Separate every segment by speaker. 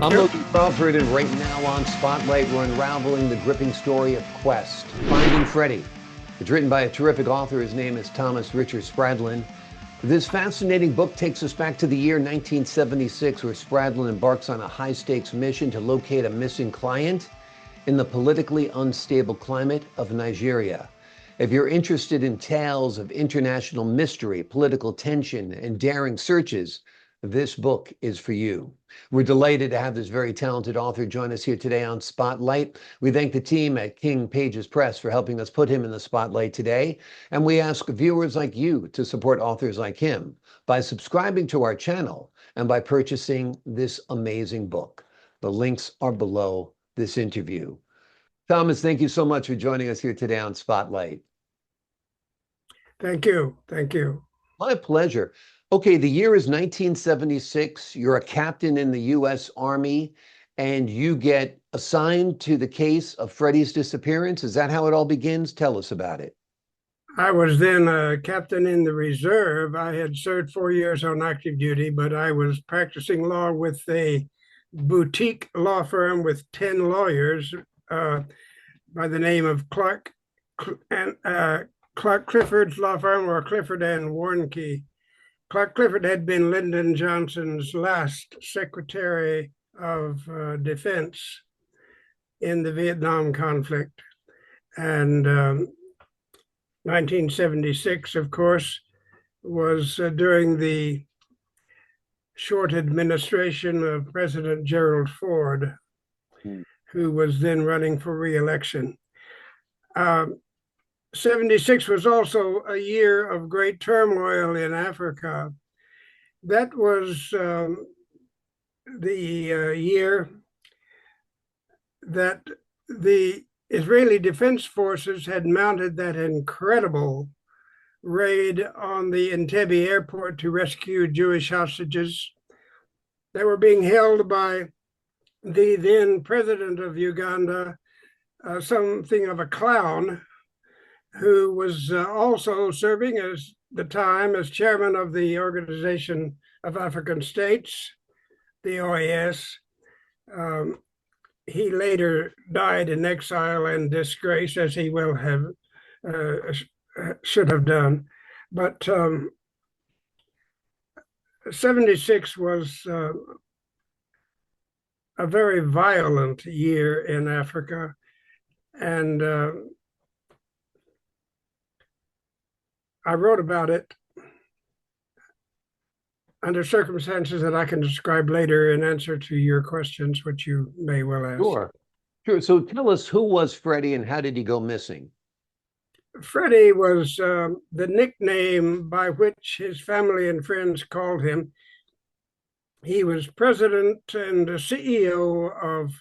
Speaker 1: I'm Logan Crawford, and right now on Spotlight, we're unraveling the gripping story of Quest, Finding Freddie. It's written by a terrific author. His name is Thomas Richard Spradlin. This fascinating book takes us back to the year 1976, where Spradlin embarks on a high-stakes mission to locate a missing client in the politically unstable climate of Nigeria. If you're interested in tales of international mystery, political tension, and daring searches, this book is for you. We're delighted to have this very talented author join us here today on Spotlight. We thank the team at King Pages Press for helping us put him in the spotlight today. And we ask viewers like you to support authors like him by subscribing to our channel and by purchasing this amazing book. The links are below this interview. Thomas, thank you so much for joining us here today on Spotlight.
Speaker 2: Thank you. Thank you.
Speaker 1: My pleasure. Okay, the year is 1976. You're a captain in the U.S. Army, and you get assigned to the case of Freddie's disappearance. Is that how it all begins? Tell us about it.
Speaker 2: I was then a captain in the reserve. I had served 4 years on active duty, but I was practicing law with a boutique law firm with 10 lawyers by the name of Clark Clifford's law firm, or Clifford and Warnke. Clark Clifford had been Lyndon Johnson's last Secretary of Defense in the Vietnam conflict. And 1976, of course, was during the short administration of President Gerald Ford, who was then running for re-election. 76 was also a year of great turmoil in Africa. That was the year that the Israeli Defense Forces had mounted that incredible raid on the Entebbe airport to rescue Jewish hostages that were being held by the then president of Uganda, something of a clown, who was also serving as the time as chairman of the Organization of African States, the OAS. He later died in exile and disgrace, as he will have should have done. But 76 was a very violent year in Africa, and I wrote about it under circumstances that I can describe later in answer to your questions, which you may well ask.
Speaker 1: Sure. So tell us, who was Freddie and how did he go missing?
Speaker 2: Freddie was the nickname by which his family and friends called him. He was president and CEO of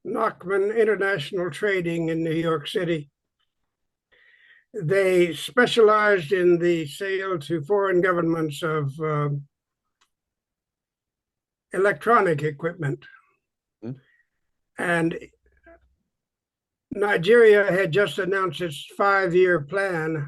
Speaker 2: Nachman International Trading in New York City. They specialized in the sale to foreign governments of electronic equipment. And Nigeria had just announced its 5-year plan,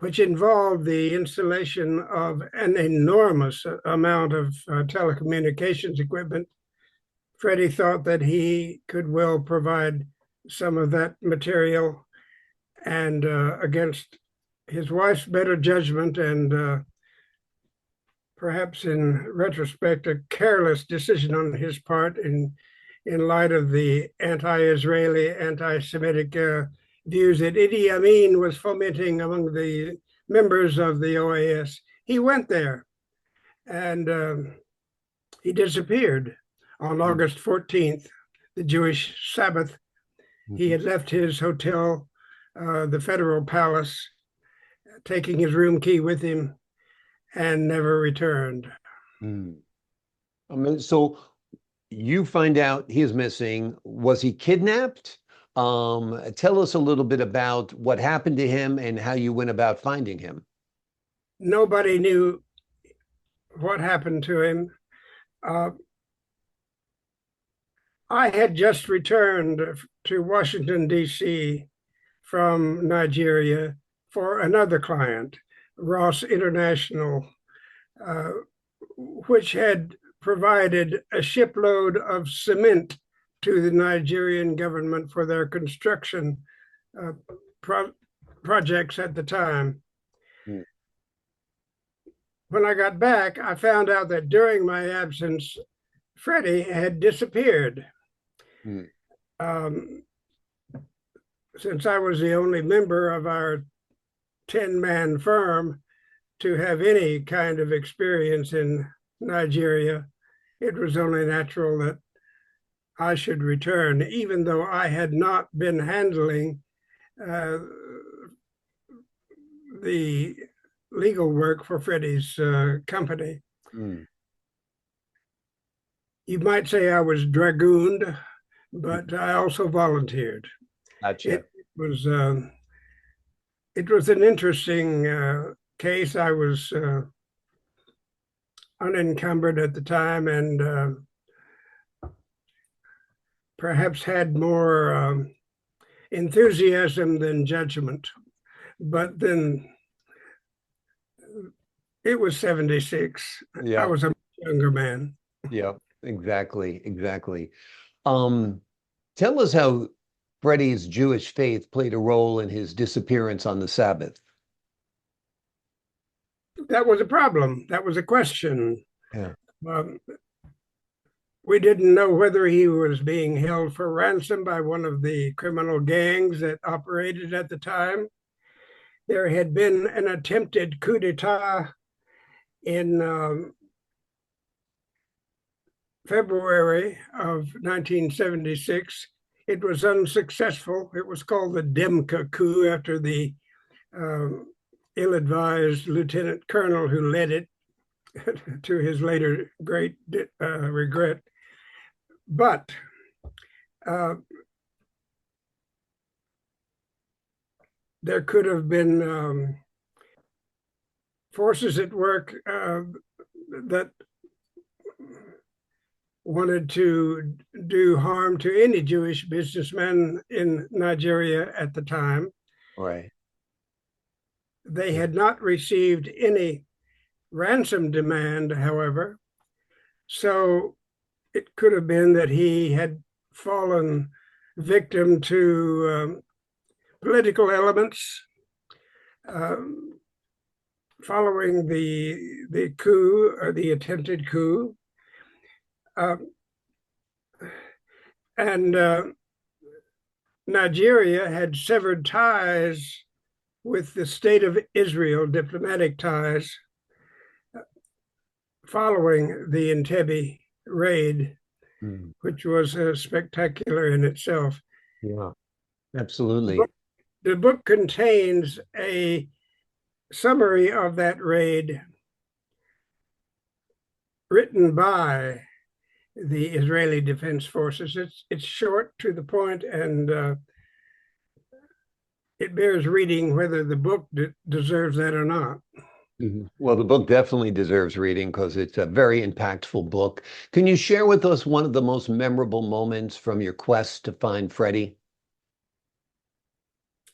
Speaker 2: which involved the installation of an enormous amount of telecommunications equipment. Freddie thought that he could well provide some of that material, and against his wife's better judgment and perhaps in retrospect a careless decision on his part in light of the anti-Israeli, anti-Semitic views that Idi Amin was fomenting among the members of the OAS. He went there and he disappeared on August 14th, the Jewish Sabbath. He had left his hotel, the Federal Palace, taking his room key with him, and never returned.
Speaker 1: So you find out he is missing. Was he kidnapped? Tell us a little bit about what happened to him and how you went about finding him.
Speaker 2: Nobody knew what happened to him. I had just returned to Washington, D.C. from Nigeria for another client, Ross International, which had provided a shipload of cement to the Nigerian government for their construction projects at the time.
Speaker 1: Mm.
Speaker 2: When I got back, I found out that during my absence, Freddie had disappeared.
Speaker 1: Mm.
Speaker 2: Since I was the only member of our 10-man firm to have any kind of experience in Nigeria, it was only natural that I should return, even though I had not been handling the legal work for Freddie's company.
Speaker 1: Mm.
Speaker 2: You might say I was dragooned, but I also volunteered.
Speaker 1: Gotcha.
Speaker 2: It was an interesting case. I was unencumbered at the time and perhaps had more enthusiasm than judgment. But then it was 76.
Speaker 1: Yeah.
Speaker 2: I was a younger man.
Speaker 1: Yeah, exactly. Exactly. Tell us how Freddie's Jewish faith played a role in his disappearance on the Sabbath.
Speaker 2: That was a problem. That was a question.
Speaker 1: Yeah.
Speaker 2: We didn't know whether he was being held for ransom by one of the criminal gangs that operated at the time. There had been an attempted coup d'etat in February of 1976. It was unsuccessful. It was called the Demka coup after the ill-advised lieutenant colonel who led it, to his later great regret. But there could have been forces at work that wanted to do harm to any Jewish businessman in Nigeria at the time.
Speaker 1: Right.
Speaker 2: They had not received any ransom demand, however, so it could have been that he had fallen victim to political elements following the coup or the attempted coup. And Nigeria had severed ties with the state of Israel, diplomatic ties, following the Entebbe raid, which was spectacular in itself.
Speaker 1: Yeah, absolutely.
Speaker 2: The book contains a summary of that raid written by the Israeli Defense Forces. It's short, to the point, and it bears reading whether the book deserves that or not.
Speaker 1: Mm-hmm. Well, the book definitely deserves reading because it's a very impactful book. Can you share with us one of the most memorable moments from your quest to find Freddie?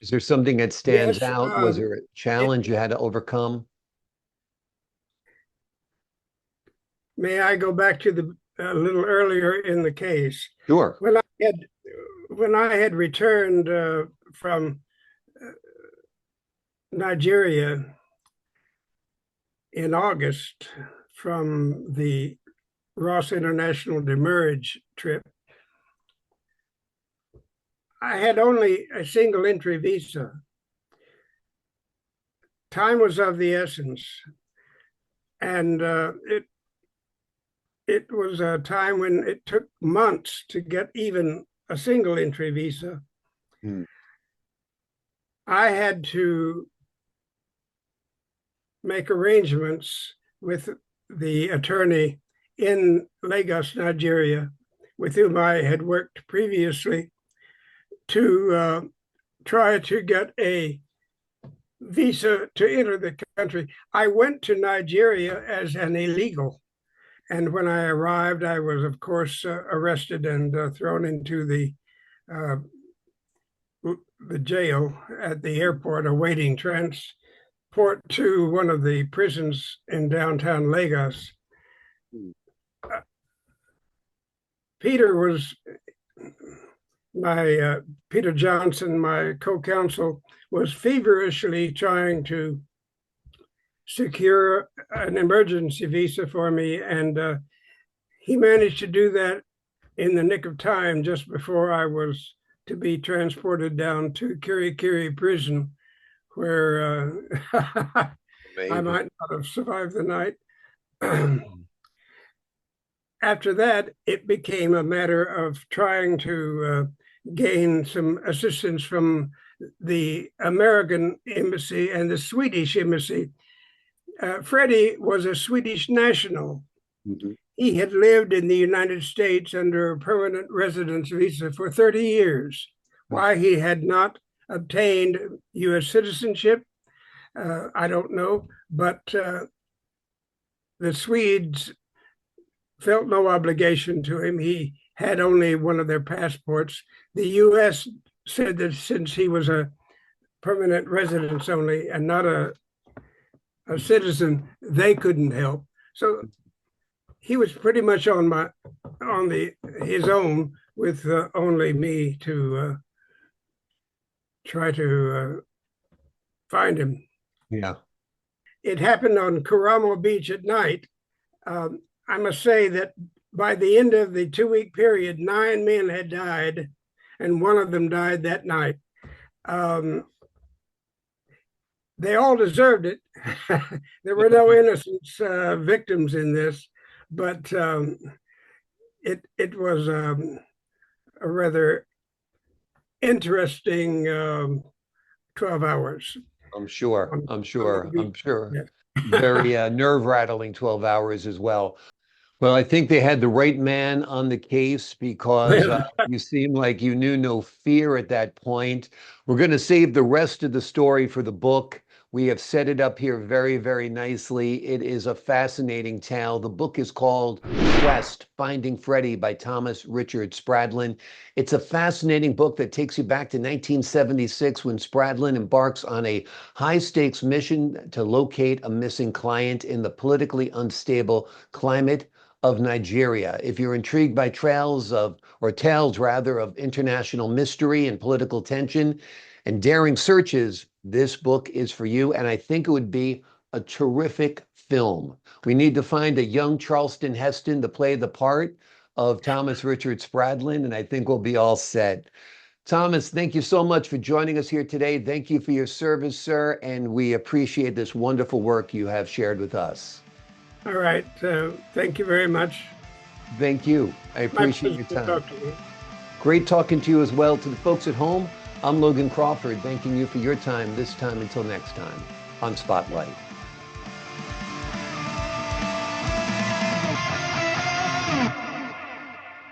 Speaker 1: Is there something that stands
Speaker 2: Yes,
Speaker 1: out? Was there a challenge you had to overcome?
Speaker 2: May I go back to a little earlier in the case?
Speaker 1: Sure.
Speaker 2: When I had returned from Nigeria in August from the Ross International Demurrage trip, I had only a single entry visa. Time was of the essence, and it was a time when it took months to get even a single entry visa. I had to make arrangements with the attorney in Lagos, Nigeria, with whom I had worked previously, to try to get a visa to enter the country. I went to Nigeria as an illegal. And when I arrived, I was, of course, arrested and thrown into the jail at the airport, awaiting transport to one of the prisons in downtown Lagos. Peter was my Peter Johnson, my co-counsel, was feverishly trying to secure an emergency visa for me, and he managed to do that in the nick of time, just before I was to be transported down to Kirikiri prison, where I might not have survived the night. After that, it became a matter of trying to gain some assistance from the American embassy and the Swedish embassy. Freddie was a Swedish national. Mm-hmm. He had lived in the United States under a permanent residence visa for 30 years. Why he had not obtained U.S. citizenship, I don't know, but the Swedes felt no obligation to him. He had only one of their passports. The U.S. said that since he was a permanent resident only and not a citizen, they couldn't help. So he was pretty much on his own, with only me to try to find him.
Speaker 1: Yeah.
Speaker 2: It happened on Karamo Beach at night. I must say that by the end of the 2-week period, 9 men had died, and one of them died that night. They all deserved it. There were no innocent victims in this, but it was a rather interesting 12 hours.
Speaker 1: I'm sure. Yeah. Very nerve-rattling 12 hours as well. Well, I think they had the right man on the case, because you seem like you knew no fear at that point. We're going to save the rest of the story for the book. We have set it up here very, very nicely. It is a fascinating tale. The book is called Quest, Finding Freddie by Thomas Richard Spradlin. It's a fascinating book that takes you back to 1976, when Spradlin embarks on a high-stakes mission to locate a missing client in the politically unstable climate of Nigeria. If you're intrigued by tales of international mystery and political tension and daring searches, this book is for you, and I think it would be a terrific film. We need to find a young Charleston Heston to play the part of Thomas Richard Spradlin, and I think we'll be all set. Thomas, thank you so much for joining us here today. Thank you for your service, sir, and we appreciate this wonderful work you have shared with us.
Speaker 2: All right. Thank you very much.
Speaker 1: Thank you. I appreciate your time. Great talking to you as well. To the folks at home, I'm Logan Crawford, thanking you for your time this time. Until next time on Spotlight.